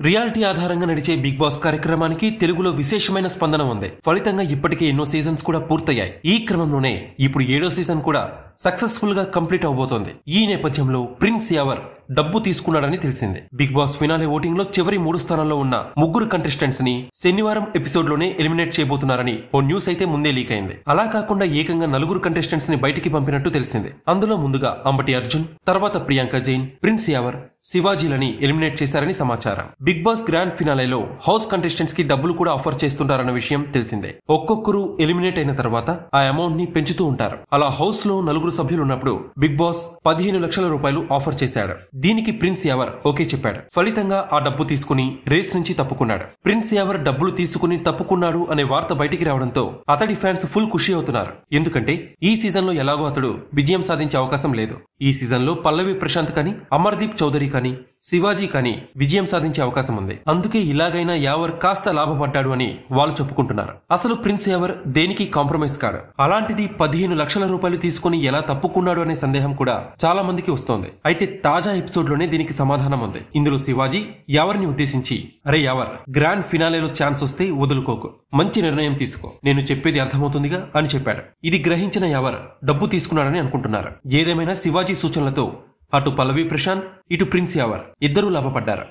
Reality ఆధారంగా నడిచే big boss కార్యక్రమానికి తెలుగులో విశేషమైన స్పందన ఉంది. ఫలితంగా ఇప్పటికే ఎన్నో సీజన్స్ కూడా పూర్తయ్యాయి. ఈ క్రమంలోనే ఇప్పుడు 7వ సీజన్ కూడా సక్సెస్ఫుల్ గా కంప్లీట్ అవబోతోంది. ఈ నేపథ్యంలో ప్రిన్స్ యావర్ డబ్బు తీసుకున్నాడని తెలిసింది. బిగ్ బాస్ ఫినాలే ఓటింగ్ లో చివరి 3 స్థానాల్లో ఉన్న ముగ్గురు కంటెస్టెంట్స్ ని శనివారం ఎపిసోడ్ లోనే ఎలిమినేట్ చేయబోతున్నారని ఓ న్యూస్ అయితే ముందే లీక్ అయింది. అలా కాకుండా ఏకంగా 4 కంటెస్టెంట్స్ ని బయటికి పంపినట్టు తెలిసింది. అందులో ముందుగా అంబటి అర్జున్, తర్వాత ప్రియాంక జైన్, ప్రిన్స్ యావర్, శివాజీలని ఎలిమినేట్ చేశారని సమాచారం. బిగ్ బాస్ గ్రాండ్ ఫినాలేలో హౌస్ కంటెస్టెంట్స్ కి డబ్బులు కూడా ఆఫర్ చేస్తుంటారన్న విషయం తెలిసిందే. ఒక్కొక్కరు ఎలిమినేట్ అయిన తర్వాత ఆ అమౌంట్ ని పెంచుతూ ఉంటారు. అలా హౌస్ లో 4 సభ్యులు ఉన్నప్పుడు బిగ్ బాస్ 15 లక్షల రూపాయలు ఆఫర్ చేశాడు. దీనికి ప్రిన్స్ యావర్ ఓకే చెప్పాడు. ఫలితంగా ఆ డబ్బు తీసుకుని రేస్ నుంచి తప్పుకున్నాడు. ప్రిన్స్ యావర్ డబ్బులు తీసుకుని తప్పుకున్నాడు అనే వార్త బయటికి రావడంతో అతడి ఫ్యాన్స్ ఫుల్ ఖుషి అవుతున్నారు. ఎందుకంటే ఈ సీజన్ లో ఎలాగో అతడు విజయం సాధించే అవకాశం లేదు. ఈ సీజన్ లో పల్లవి ప్రశాంత్ కానీ, అమర్దీప్ చౌదరి కానీ, శివాజీ కానీ విజయం సాధించే అవకాశం ఉంది. అందుకే ఇలాగైనా యావర్ కాస్త లాభపడ్డాడు అని వాళ్ళు చెప్పుకుంటున్నారు. అసలు ప్రిన్స్ యావర్ దేనికి కాంప్రమైజ్ కాడు. అలాంటిది 15 లక్షల రూపాయలు తీసుకుని ఎలా తప్పుకున్నాడు అనే సందేహం కూడా చాలా మందికి వస్తోంది. అయితే తాజా ఎపిసోడ్ లోనే దీనికి సమాధానం ఉంది. ఇందులో శివాజీ యావర్ ని ఉద్దేశించి, అరే యావర్, గ్రాండ్ ఫినాలేలో ఛాన్స్ వస్తే వదులుకోకు, మంచి నిర్ణయం తీసుకో, నేను చెప్పేది అర్థమవుతుందిగా అని చెప్పాడు. ఇది గ్రహించిన యావర్ డబ్బు తీసుకున్నాడని అనుకుంటున్నారు. ఏదేమైనా శివాజీ సూచనలతో అటు పల్లవి ప్రశాంత్, ఇటు ప్రిన్స్ యావర్ ఇద్దరూ లాభపడ్డారు.